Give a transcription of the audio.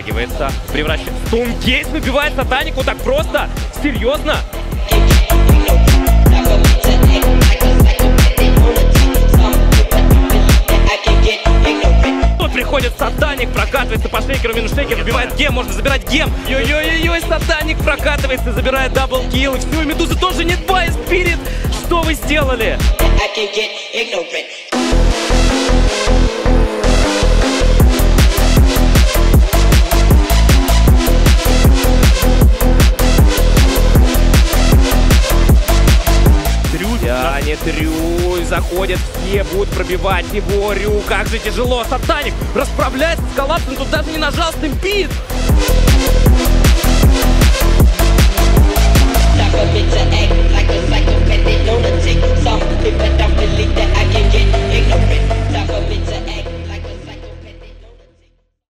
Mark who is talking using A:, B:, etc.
A: Дотягивается, превращается. Стоункейс выбивает Сатаник вот так просто? Серьезно? Тут приходит Сатаник, прокатывается по шейкеру, минус шейкер, выбивает гем, можно забирать гем. Ой-ой-ой, Сатаник прокатывается, забирает даблкилл. И все, у Медузы тоже нет бая, Спирит. Что вы сделали? Не Трюй, заходят все, будут пробивать его. Рю, как же тяжело. Сатаник расправляется с коллапсом, тут даже не нажал стемпит.